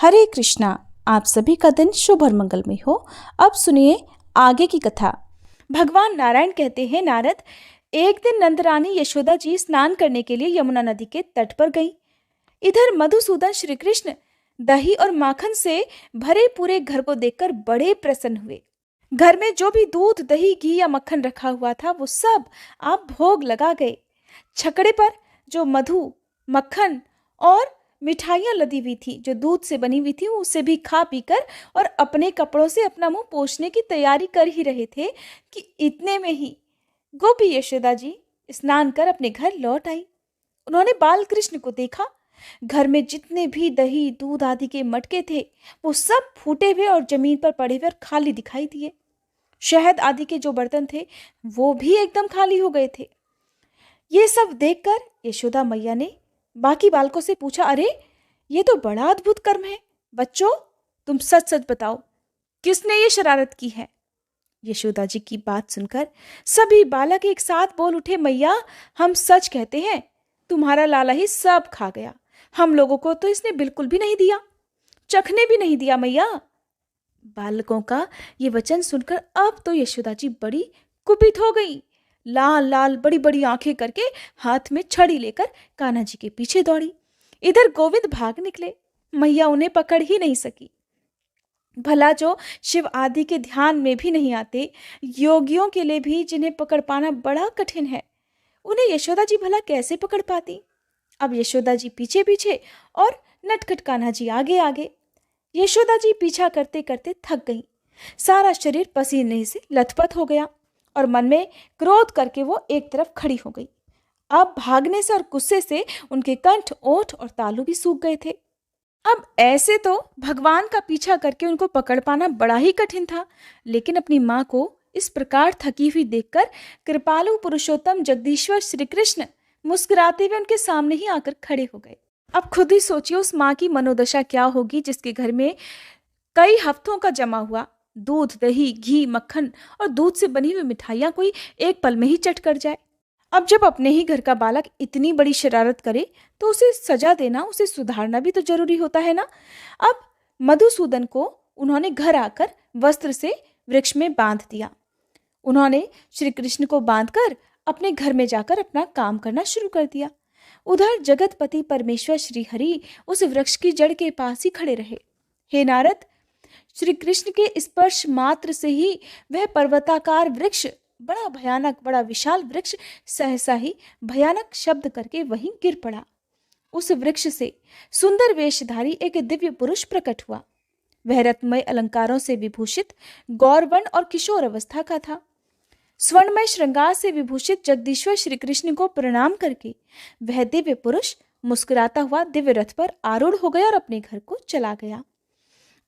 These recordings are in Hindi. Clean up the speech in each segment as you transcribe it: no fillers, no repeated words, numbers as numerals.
हरे कृष्णा। आप सभी का दिन शुभ और मंगलमय हो। अब सुनिए आगे की कथा। भगवान नारायण कहते हैं, नारद, एक दिन नंदरानी यशोदा जी स्नान करने के लिए यमुना नदी के तट पर गई। इधर मधुसूदन श्री कृष्ण दही और माखन से भरे पूरे घर को देखकर बड़े प्रसन्न हुए। घर में जो भी दूध, दही, घी या मक्खन रखा हुआ था वो सब आप भोग लगा गए। छकड़े पर जो मधु, मक्खन और मिठाइयाँ लदी हुई थी, जो दूध से बनी हुई थी, उसे भी खा पीकर और अपने कपड़ों से अपना मुंह पोंछने की तैयारी कर ही रहे थे कि इतने में ही गोपी यशोदा जी स्नान कर अपने घर लौट आई। उन्होंने बाल कृष्ण को देखा। घर में जितने भी दही, दूध आदि के मटके थे वो सब फूटे हुए और जमीन पर पड़े हुए और खाली दिखाई दिए। शहद आदि के जो बर्तन थे वो भी एकदम खाली हो गए थे। ये सब देखकर यशोदा मैया ने बाकी बालकों से पूछा, अरे ये तो बड़ा अद्भुत कर्म है। बच्चों, तुम सच सच बताओ, किसने ये शरारत की है? यशोदा जी की बात सुनकर सभी बालक एक साथ बोल उठे, मैया, हम सच कहते हैं, तुम्हारा लाला ही सब खा गया। हम लोगों को तो इसने बिल्कुल भी नहीं दिया, चखने भी नहीं दिया मैया। बालकों का ये वचन सुनकर अब तो यशोदा जी बड़ी कुपित हो गई। लाल लाल बड़ी बड़ी आंखें करके हाथ में छड़ी लेकर कान्हा जी के पीछे दौड़ी। इधर गोविंद भाग निकले। मैया उन्हें पकड़ ही नहीं सकी। भला जो शिव आदि के ध्यान में भी नहीं आते, योगियों के लिए भी जिन्हें पकड़ पाना बड़ा कठिन है, उन्हें यशोदा जी भला कैसे पकड़ पाती? अब यशोदा जी पीछे पीछे और नटखट कान्हा जी आगे आगे। यशोदा जी पीछा करते करते थक गईं। सारा शरीर पसीने से लथपथ हो गया और मन में क्रोध करके वो एक तरफ खड़ी हो गई। अब भागने से और गुस्से से उनके कंठ, ओठ और तालू भी सूख गए थे। अब ऐसे तो भगवान का पीछा करके उनको पकड़ पाना बड़ा ही कठिन था, लेकिन अपनी माँ को इस प्रकार थकी हुई देखकर कृपालु पुरुषोत्तम जगदीश्वर श्री कृष्ण मुस्कुराते हुए उनके सामने ही आकर खड़े हो गए। अब खुद ही सोचिए उस माँ की मनोदशा क्या होगी जिसके घर में कई हफ्तों का जमा हुआ दूध, दही, घी, मक्खन और दूध से बनी हुई मिठाइयाँ कोई एक पल में ही चट कर जाए। अब जब अपने ही घर का बालक इतनी बड़ी शरारत करे तो उसे सजा देना, उसे सुधारना भी तो जरूरी होता है ना। अब मधुसूदन को उन्होंने घर आकर वस्त्र से वृक्ष में बांध दिया। उन्होंने श्री कृष्ण को बांधकर अपने घर में जाकर अपना काम करना शुरू कर दिया। उधर जगतपति परमेश्वर श्री हरि उस वृक्ष की जड़ के पास ही खड़े रहे। हे नारद, श्री कृष्ण के स्पर्श मात्र से ही वह पर्वताकार वृक्ष, बड़ा भयानक, बड़ा विशाल वृक्ष सहसा ही भयानक शब्द करके वहीं गिर पड़ा। उस वृक्ष से सुंदर वेशधारी एक दिव्य पुरुष प्रकट हुआ। वह रत्नमय अलंकारों से विभूषित गौरवर्ण और किशोर अवस्था का था। स्वर्णमय श्रृंगार से विभूषित जगदीश्वर श्री कृष्ण को प्रणाम करके वह दिव्य पुरुष मुस्कुराता हुआ दिव्य रथ पर आरूढ़ हो गया और अपने घर को चला गया।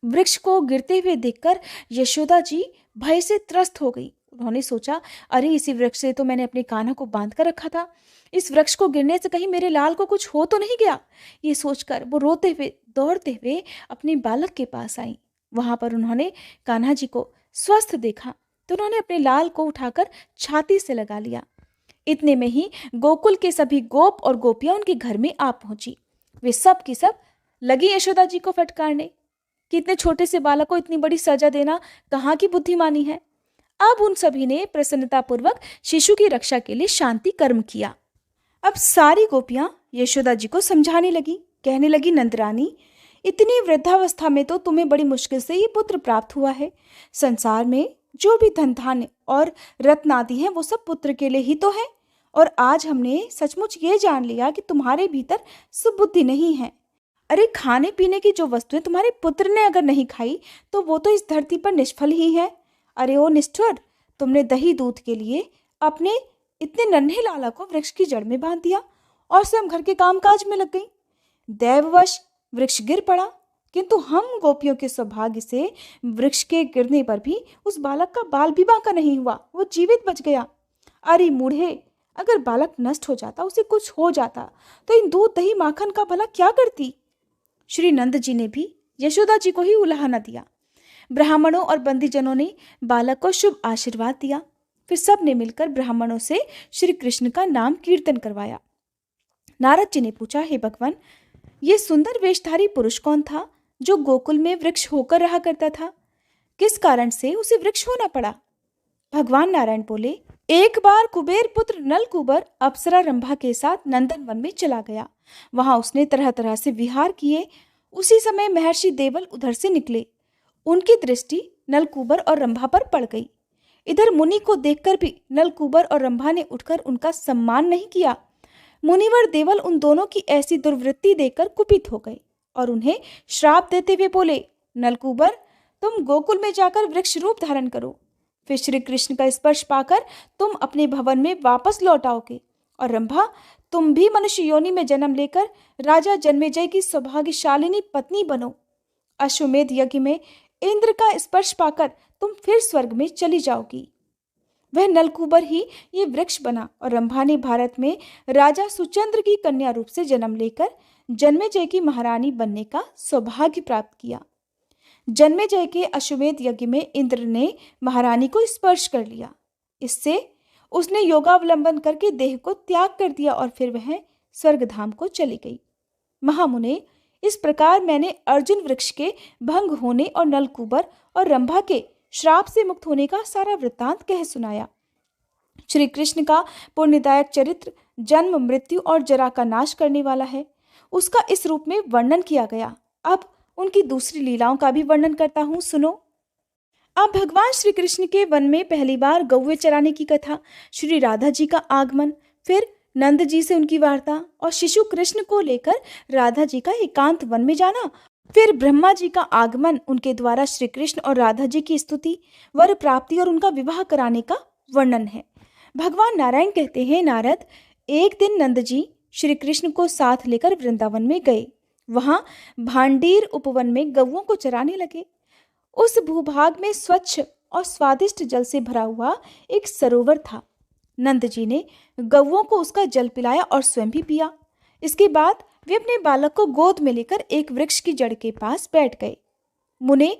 वृक्ष को गिरते हुए देखकर यशोदा जी भय से त्रस्त हो गई। उन्होंने सोचा, अरे इसी वृक्ष से तो मैंने अपने कान्हा को बांध कर रखा था। इस वृक्ष को गिरने से कहीं मेरे लाल को कुछ हो तो नहीं गया। ये सोचकर वो रोते हुए, दौड़ते हुए अपने बालक के पास आई। वहां पर उन्होंने कान्हा जी को स्वस्थ देखा तो उन्होंने अपने लाल को उठाकर छाती से लगा लिया। इतने में ही गोकुल के सभी गोप और गोपियां उनके घर में आ पहुंची। वे सब की सब लगी यशोदा जी को फटकारने कि इतने छोटे से बालक को इतनी बड़ी सजा देना कहाँ की बुद्धिमानी है। अब उन सभी ने प्रसन्नतापूर्वक शिशु की रक्षा के लिए शांति कर्म किया। अब सारी गोपियां यशोदा जी को समझाने लगी, कहने लगी, नंदरानी, इतनी वृद्धावस्था में तो तुम्हें बड़ी मुश्किल से ये पुत्र प्राप्त हुआ है। संसार में जो भी धन धान्य और रत्न आदि हैं वो सब पुत्र के लिए ही तो है। और आज हमने सचमुच ये जान लिया कि तुम्हारे भीतर सुबुद्धि नहीं है। अरे खाने पीने की जो वस्तुएं तुम्हारे पुत्र ने अगर नहीं खाई तो वो तो इस धरती पर निष्फल ही है। अरे ओ निष्ठुर, तुमने दही दूध के लिए अपने इतने नन्हे लाला को वृक्ष की जड़ में बांध दिया और स्वयं घर के कामकाज में लग गई। दैववश वृक्ष गिर पड़ा, किंतु हम गोपियों के सौभाग्य से वृक्ष के गिरने पर भी उस बालक का बाल भी बांका नहीं हुआ, वो जीवित बच गया। अरे मूढ़े, अगर बालक नष्ट हो जाता, उसे कुछ हो जाता तो इन दूध, दही, माखन का भला क्या करती? श्री नंद जी ने भी यशोदा जी को ही उलाहना दिया। ब्राह्मणों और बंदीजनों ने बालक को शुभ आशीर्वाद दिया। फिर सब ने मिलकर ब्राह्मणों से श्री कृष्ण का नाम कीर्तन करवाया। नारद जी ने पूछा, हे भगवान, ये सुंदर वेशधारी पुरुष कौन था जो गोकुल में वृक्ष होकर रहा करता था? किस कारण से उसे वृक्ष होना पड़ा? भगवान नारायण बोले, एक बार कुबेर पुत्र नलकूबर अप्सरा रंभा के साथ नंदन वन में चला गया। वहां उसने तरह तरह से विहार किए। उसी समय महर्षि देवल उधर से निकले। उनकी दृष्टि नलकूबर और रंभा पर पड़ गई। इधर मुनि को देखकर भी नलकूबर और रंभा ने उठकर उनका सम्मान नहीं किया। मुनिवर देवल उन दोनों की ऐसी दुर्वृत्ति देखकर कुपित हो गए और उन्हें श्राप देते हुए बोले, नलकूबर, तुम गोकुल में जाकर वृक्ष रूप धारण करो। फिर श्री कृष्ण का स्पर्श पाकर तुम अपने भवन में वापस लौट आओगे। और रंभा, तुम भी मनुष्य योनि में जन्म लेकर राजा जन्मेजय की सौभाग्यशालिनी पत्नी बनो। अश्वमेध यज्ञ में इंद्र का स्पर्श पाकर तुम फिर स्वर्ग में चली जाओगी। वह नलकूबर ही ये वृक्ष बना और रंभा ने भारत में राजा सुचंद्र की कन्या रूप से जन्म लेकर जन्मेजय की महारानी बनने का सौभाग्य प्राप्त किया। जन्मेजय के अश्वमेध यज्ञ में इंद्र ने महारानी को स्पर्श कर लिया। इससे उसने योगावलंबन करके देह को त्याग कर दिया और फिर वह स्वर्गधाम को चली गई। महामुने, इस प्रकार मैंने अर्जुन वृक्ष के भंग होने और नलकूबर और रंभा के श्राप से मुक्त होने का सारा वृत्तांत कह सुनाया। श्री कृष्ण का पुण्यदायक चरित्र जन्म, मृत्यु और जरा का नाश करने वाला है। उसका इस रूप में वर्णन किया गया। अब उनकी दूसरी लीलाओं का भी वर्णन करता हूँ, सुनो। अब भगवान श्री कृष्ण के वन में पहली बार गौवे चराने की कथा, श्री राधा जी का आगमन, फिर नंद जी से उनकी वार्ता और शिशु कृष्ण को लेकर राधा जी का एकांत वन में जाना, फिर ब्रह्मा जी का आगमन, उनके द्वारा श्री कृष्ण और राधा जी की स्तुति, वर प्राप्ति और उनका विवाह कराने का वर्णन है। भगवान नारायण कहते हैं, नारद, एक दिन नंद जी श्री कृष्ण को साथ लेकर वृंदावन में गए। वहां भांडीर उपवन में गौओं को चराने लगे। उस भूभाग में स्वच्छ और स्वादिष्ट जल से भरा हुआ एक सरोवर था। नंद जी ने गौओं को उसका जल पिलाया और स्वयं भी पिया। इसके बाद वे अपने बालक को गोद में लेकर एक वृक्ष की जड़ के पास बैठ गए। मुने,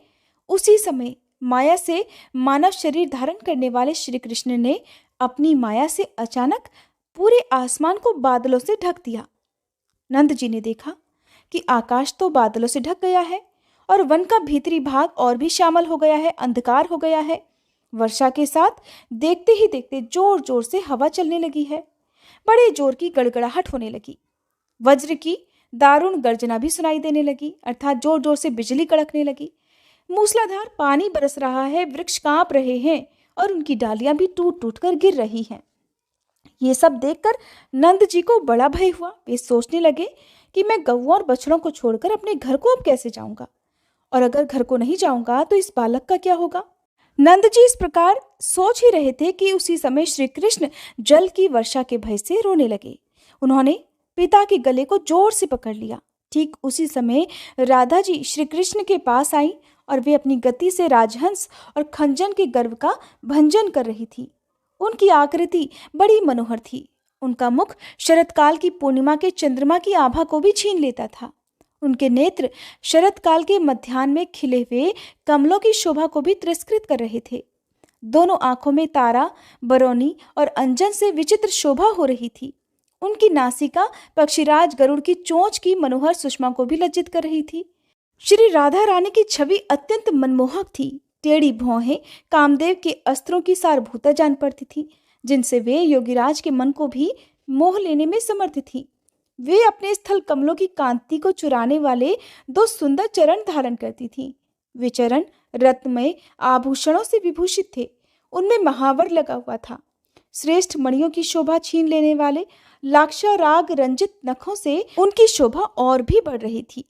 उसी समय माया से मानव शरीर धारण करने वाले श्री कृष्ण ने अपनी माया से अचानक पूरे आसमान को बादलों से ढक दिया। नंद जी ने देखा कि आकाश तो बादलों से ढक गया है और वन का भीतरी भाग और भी शामिल हो गया है, अंधकार हो गया है। वर्षा के साथ देखते ही देखते जोर जोर से हवा चलने लगी है। बड़े जोर की गड़गड़ाहट होने लगी। वज्र की दारुण गर्जना भी सुनाई देने लगी, अर्थात जोर जोर से बिजली कड़कने लगी। मूसलाधार पानी बरस रहा है, वृक्ष कांप रहे हैं और उनकी डालियां भी टूट टूट कर गिर रही हैं। ये सब देखकर नंद जी को बड़ा भय हुआ। वे सोचने लगे कि मैं गौओं और बछड़ों को छोड़कर अपने घर को अब कैसे जाऊंगा, और अगर घर को नहीं जाऊंगा तो इस बालक का क्या होगा। नंद जी इस प्रकार सोच ही रहे थे कि उसी समय श्री कृष्ण जल की वर्षा के भय से रोने लगे। उन्होंने पिता के गले को जोर से पकड़ लिया। ठीक उसी समय राधा जी श्री कृष्ण के पास आई और वे अपनी गति से राजहंस और खंजन के गर्व का भंजन कर रही थी। उनकी आकृति बड़ी मनोहर थी। उनका मुख शरतकाल की पूर्णिमा के चंद्रमा की आभा को भी छीन लेता था। उनके नेत्र शरतकाल के मध्याह्न में खिले हुए कमलों की शोभा को भी तिरस्कृत कर रहे थे। दोनों आंखों में तारा, बरौनी और अंजन से विचित्र शोभा हो रही थी। उनकी नासिका पक्षीराज गरुड़ की चोंच की मनोहर सुषमा को भी लज्जित कर रही थी। श्री राधा रानी की छवि अत्यंत मनमोहक थी। टेढ़ी भौहें कामदेव के अस्त्रों की सारभूता जान पड़ती थी, जिनसे वे योगीराज के मन को भी मोह लेने में समर्थ थी। वे अपने स्थल कमलों की कांति को चुराने वाले दो सुंदर चरण धारण करती थीं। वे चरण रत्नमय आभूषणों से विभूषित थे। उनमें महावर लगा हुआ था। श्रेष्ठ मणियों की शोभा छीन लेने वाले लाक्षाराग रंजित नखों से उनकी शोभा और भी बढ़ रही थी।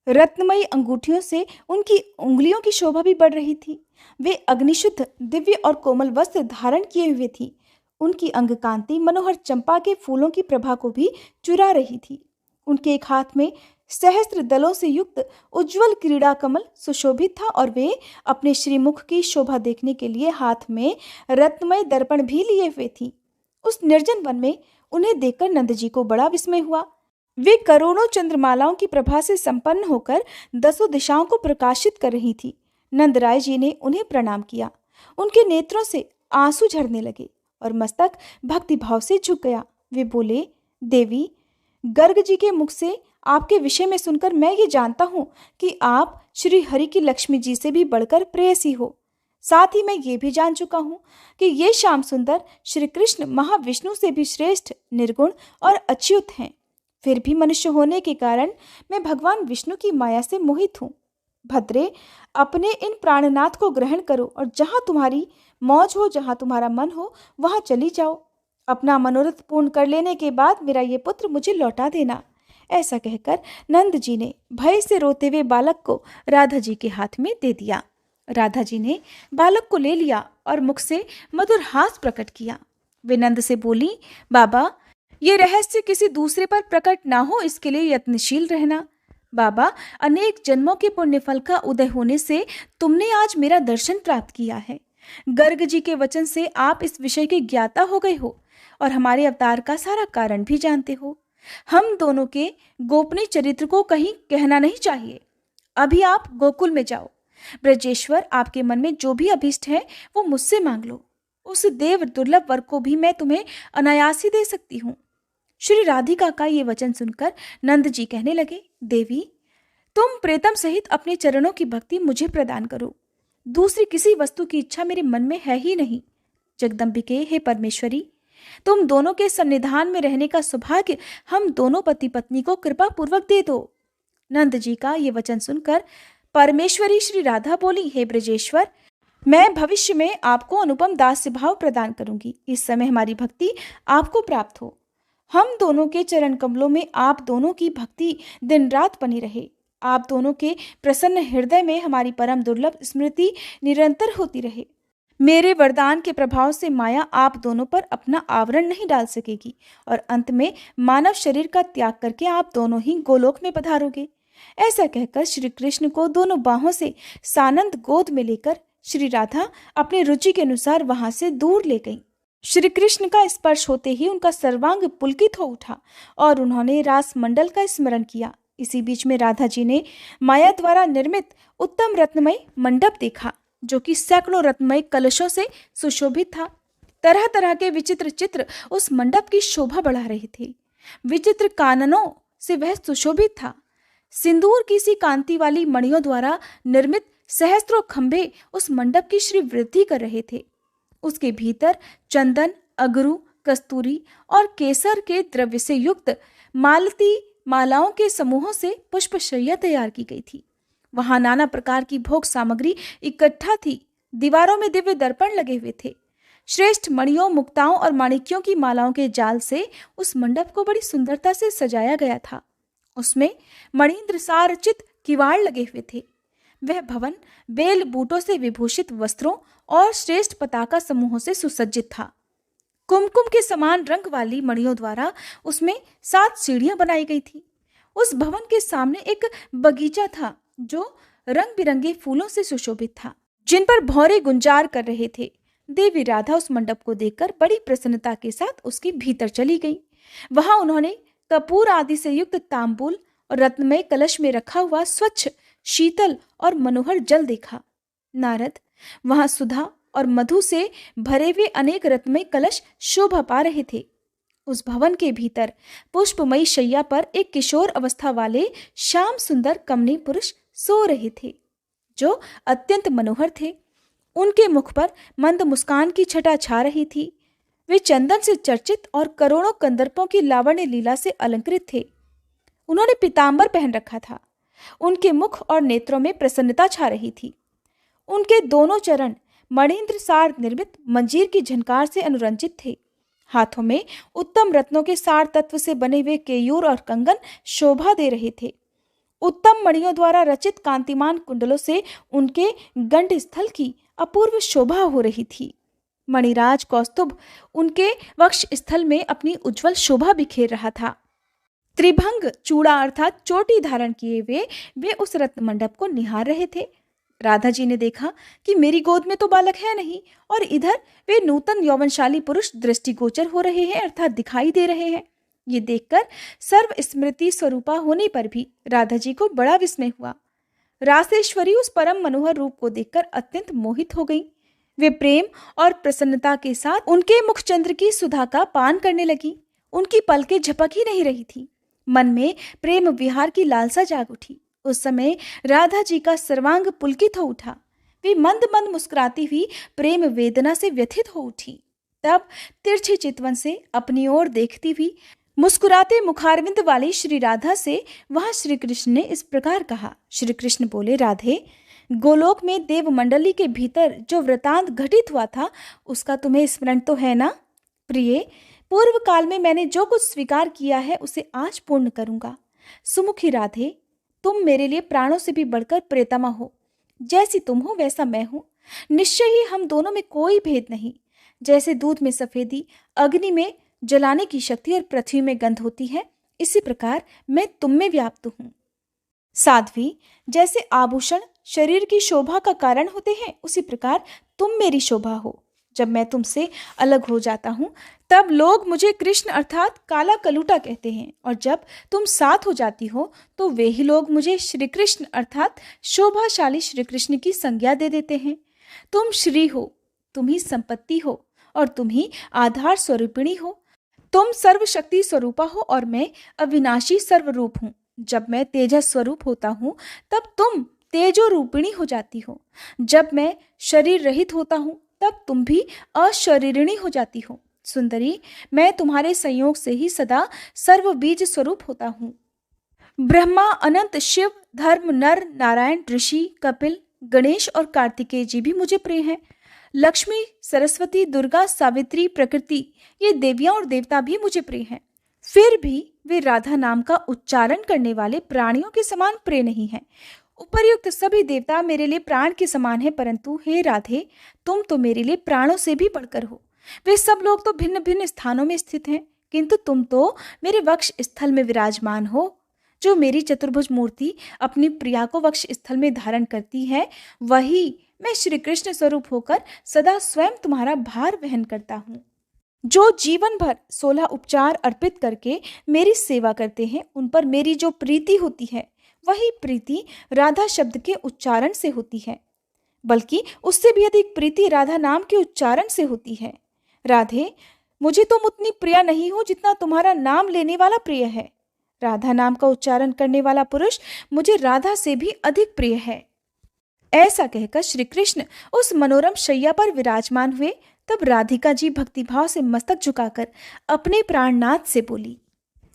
रत्नमयी अंगूठियों से उनकी उंगलियों की शोभा भी बढ़ रही थी। वे अग्निशुद्ध, दिव्य और कोमल वस्त्र धारण किए हुए थी। उनकी अंग कांति मनोहर चंपा के फूलों की प्रभा को भी चुरा रही थी। उनके एक हाथ में सहस्त्र दलों से युक्त उज्जवल क्रीड़ा कमल सुशोभित था और वे अपने श्रीमुख की शोभा देखने के लिए हाथ में रत्नमय दर्पण भी लिए हुए थी। उस निर्जन वन में उन्हें देखकर नंद जी को बड़ा विस्मय हुआ। वे करोड़ों चंद्रमालाओं की प्रभा से संपन्न होकर दसों दिशाओं को प्रकाशित कर रही थी। नंदराय जी ने उन्हें प्रणाम किया। उनके नेत्रों से आंसू झरने लगे और मस्तक भक्ति भाव से झुक गया। वे बोले, देवी, गर्ग जी के मुख से आपके विषय में सुनकर मैं ये जानता हूँ कि आप श्री हरि की लक्ष्मी जी से भी बढ़कर प्रेयसी हो। साथ ही मैं ये भी जान चुका हूँ कि ये श्याम सुंदर श्री कृष्ण महाविष्णु से भी श्रेष्ठ, निर्गुण और अच्युत हैं। फिर भी मनुष्य होने के कारण मैं भगवान विष्णु की माया से मोहित हूँ। भद्रे, अपने इन प्राणनाथ को ग्रहण करो और जहाँ तुम्हारी मौज हो, जहाँ तुम्हारा मन हो, वहाँ चली जाओ। अपना मनोरथ पूर्ण कर लेने के बाद मेरा ये पुत्र मुझे लौटा देना। ऐसा कहकर नंद जी ने भय से रोते हुए बालक को राधा जी के हाथ में दे दिया। राधा जी ने बालक को ले लिया और मुख से मधुर हास प्रकट किया। वे नंद से बोली, बाबा, ये रहस्य किसी दूसरे पर प्रकट ना हो, इसके लिए यत्नशील रहना। बाबा, अनेक जन्मों के पुण्य फल का उदय होने से तुमने आज मेरा दर्शन प्राप्त किया है। गर्ग जी के वचन से आप इस विषय के ज्ञाता हो गए हो और हमारे अवतार का सारा कारण भी जानते हो। हम दोनों के गोपनीय चरित्र को कहीं कहना नहीं चाहिए। अभी आप गोकुल में जाओ। ब्रजेश्वर, आपके मन में जो भी अभीष्ट है वो मुझसे मांग लो। उस देव दुर्लभ वर को भी मैं तुम्हें अनायास ही दे सकती हूँ। श्री राधिका का ये वचन सुनकर नंद जी कहने लगे, देवी, तुम प्रेतम सहित अपने चरणों की भक्ति मुझे प्रदान करो। दूसरी किसी वस्तु की इच्छा मेरे मन में है ही नहीं। जगदम्बिके, हे परमेश्वरी, तुम दोनों के सन्निधान में रहने का सौभाग्य हम दोनों पति पत्नी को कृपा पूर्वक दे दो। नंद जी का ये वचन सुनकर परमेश्वरी श्री राधा बोली, हे ब्रजेश्वर, मैं भविष्य में आपको अनुपम दास्य भाव प्रदान करूंगी। इस समय हमारी भक्ति आपको प्राप्त हो। हम दोनों के चरण कमलों में आप दोनों की भक्ति दिन रात बनी रहे। आप दोनों के प्रसन्न हृदय में हमारी परम दुर्लभ स्मृति निरंतर होती रहे। मेरे वरदान के प्रभाव से माया आप दोनों पर अपना आवरण नहीं डाल सकेगी और अंत में मानव शरीर का त्याग करके आप दोनों ही गोलोक में पधारोगे। ऐसा कहकर श्री कृष्ण को दोनों बाहों से सानंद गोद में लेकर श्री राधा अपनी रुचि के अनुसार वहां से दूर ले गई। श्री कृष्ण का स्पर्श होते ही उनका सर्वांग पुलकित हो उठा और उन्होंने रास मंडल का स्मरण किया। इसी बीच में राधा जी ने माया द्वारा निर्मित उत्तम रत्नमय मंडप देखा, जो कि सैकड़ों रत्नमय कलशों से सुशोभित था। तरह तरह के विचित्र चित्र उस मंडप की शोभा बढ़ा रहे थे। विचित्र काननों से वह सुशोभित था। सिंदूर की सी कांति वाली मणियों द्वारा निर्मित सहस्त्रों खंभे उस मंडप की श्री वृद्धि कर रहे थे। उसके भीतर चंदन, अगरू, कस्तूरी और केसर के द्रव्य से युक्त मालती मालाओं के समूहों से पुष्पशैया तैयार की गई थी। वहां नाना प्रकार की भोग सामग्री इकट्ठा थी। दीवारों में दिव्य दर्पण लगे हुए थे। श्रेष्ठ मणियों, मुक्ताओं और माणिक्यों की मालाओं के जाल से उस मंडप को बड़ी सुंदरता से सजाया गया था। उसमें मणिन्द्र सारचित किवाड़ लगे हुए थे। वह भवन बेल बूटों से विभूषित वस्त्रों और श्रेष्ठ पताका समूहों से सुसज्जित था। कुमकुम के समान रंग वाली मणियों द्वारा उसमें 7 सीढ़ियां बनाई गई थी। उस भवन के सामने एक बगीचा था जो रंग बिरंगे फूलों से सुशोभित था, जिन पर भौरे गुंजार कर रहे थे। देवी राधा उस मंडप को देखकर बड़ी प्रसन्नता के साथ उसके भीतर चली गई। वहां उन्होंने कपूर आदि से युक्त तांबूल और रत्नमय कलश में रखा हुआ स्वच्छ, शीतल और मनोहर जल देखा। नारद, वहां सुधा और मधु से भरे हुए अनेक रत्नमय कलश शोभा पा रहे थे। उस भवन के भीतर पुष्पमयी शैया पर एक किशोर अवस्था वाले श्याम सुंदर कमनीय पुरुष सो रहे थे, जो अत्यंत मनोहर थे। उनके मुख पर मंद मुस्कान की छटा छा रही थी। वे चंदन से चर्चित और करोड़ों कंदर्पों की लावण्य लीला से अलंकृत थे। उन्होंने पीतांबर पहन रखा था। उनके मुख और नेत्रों में प्रसन्नता छा रही थी। उनके दोनों चरण मणिन्द्र सार निर्मित मंजीर की झनकार से अनुरंजित थे। हाथों में उत्तम रत्नों के सार तत्व से बने हुए केयूर और कंगन शोभा दे रहे थे। उत्तम मणियों द्वारा रचित कांतिमान कुंडलों से उनके गंड स्थल की अपूर्व शोभा हो रही थी। मणिराज कौस्तुभ उनके वक्ष स्थल में अपनी उज्जवल शोभा बिखेर रहा था। त्रिभंग चूड़ा अर्थात चोटी धारण किए हुए वे उस रत्न मंडप को निहार रहे थे। राधा जी ने देखा कि मेरी गोद में तो बालक है नहीं और इधर वे नूतन यौवनशाली पुरुष दृष्टिगोचर हो रहे हैं अर्थात दिखाई दे रहे हैं। ये देखकर सर्व स्मृति स्वरूपा होने पर भी राधा जी को बड़ा विस्मय हुआ। रासेश्वरी उस परम मनोहर रूप को देखकर अत्यंत मोहित हो गई। वे प्रेम और प्रसन्नता के साथ उनके मुखचंद्र की सुधा का पान करने लगी। उनकी पलकें झपक ही नहीं रही थी। मन में प्रेम विहार की लालसा जाग उठी। उस समय राधा जी का सर्वांग पुलकित हो उठा। वे मंद मंद मुस्कुराती हुई प्रेम वेदना से व्यथित हो उठी। तब तिरछी चितवन से अपनी ओर देखती हुई मुस्कुराते मुखारविंद वाली श्री राधा से वहां श्री कृष्ण ने इस प्रकार कहा। श्री कृष्ण बोले, राधे, गोलोक में देव मंडली के भीतर जो वृतांत घटित हुआ था उसका तुम्हें स्मरण तो है ना? प्रिय, पूर्व काल में मैंने जो कुछ स्वीकार किया है उसे आज पूर्ण करूंगा। सुमुखी राधे, तुम मेरे लिए प्राणों से भी बढ़कर प्रियतमा हो। जैसी तुम हो वैसा मैं हूं। निश्चय ही हम दोनों में कोई भेद नहीं। जैसे दूध में सफेदी, अग्नि में जलाने की शक्ति और पृथ्वी में गंध होती है, इसी प्रकार मैं तुम में व्याप्त हूं। साध्वी, जैसे आभूषण शरीर की शोभा का कारण होते हैं, उसी प्रकार तुम मेरी शोभा हो। जब मैं तुमसे अलग हो जाता हूं तब लोग मुझे कृष्ण अर्थात काला कलूटा कहते हैं, और जब तुम साथ हो जाती हो तो वे ही लोग मुझे श्री कृष्ण अर्थात शोभाशाली श्री कृष्ण की संज्ञा दे देते हैं। तुम श्री हो, तुम ही संपत्ति हो और तुम ही आधार स्वरूपिणी हो। तुम सर्वशक्ति स्वरूपा हो और मैं अविनाशी सर्वरूप हूँ। जब मैं तेजस स्वरूप होता हूँ तब तुम तेजो रूपिणी हो जाती हो। जब मैं शरीर रहित होता हूँ तब तुम भी अशरीरिणी हो जाती हो। सुंदरी, मैं तुम्हारे संयोग से ही सदा सर्व बीज स्वरूप होता हूँ। ब्रह्मा, अनंत, शिव, धर्म, नर, नारायण, ऋषि, कपिल, गणेश और कार्तिकेय जी भी मुझे प्रिय हैं। लक्ष्मी, सरस्वती, दुर्गा, सावित्री, प्रकृति, ये देवियां और देवता भी मुझे प्रिय हैं। फिर भी वे राधा नाम का उच्चारण करने वाले प्राणियों के समान प्रिय नहीं हैं। उपर्युक्त सभी देवता मेरे लिए प्राण के समान हैं, परंतु हे राधे, तुम तो मेरे लिए प्राणों से भी बढ़कर हो। वे सब लोग तो भिन्न भिन्न स्थानों में स्थित हैं, किंतु तुम तो मेरे वक्ष स्थल में विराजमान हो। जो मेरी चतुर्भुज मूर्ति अपनी प्रिया को वक्ष स्थल में धारण करती है, वही मैं श्री कृष्ण स्वरूप होकर सदा स्वयं तुम्हारा भार वहन करता हूँ। जो जीवन भर 16 उपचार अर्पित करके मेरी सेवा करते हैं, उन पर मेरी जो प्रीति होती है, वही प्रीति राधा शब्द के उच्चारण से होती है, बल्कि उससे भी अधिक प्रीति राधा नाम के उच्चारण से होती है। राधे, मुझे तुम उतनी प्रिय नहीं हो जितना तुम्हारा नाम लेने वाला प्रिय है। राधा नाम का उच्चारण करने वाला पुरुष मुझे राधा से भी अधिक प्रिय है। ऐसा कहकर श्री कृष्ण उस मनोरम शैया पर विराजमान हुए। तब राधिका जी भक्तिभाव से मस्तक झुकाकर अपने प्राणनाथ से बोली।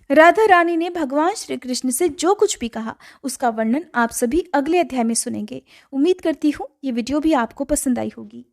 राधा रानी ने भगवान श्री कृष्ण से जो कुछ भी कहा उसका वर्णन आप सभी अगले अध्याय में सुनेंगे। उम्मीद करती हूँ ये वीडियो भी आपको पसंद आई होगी।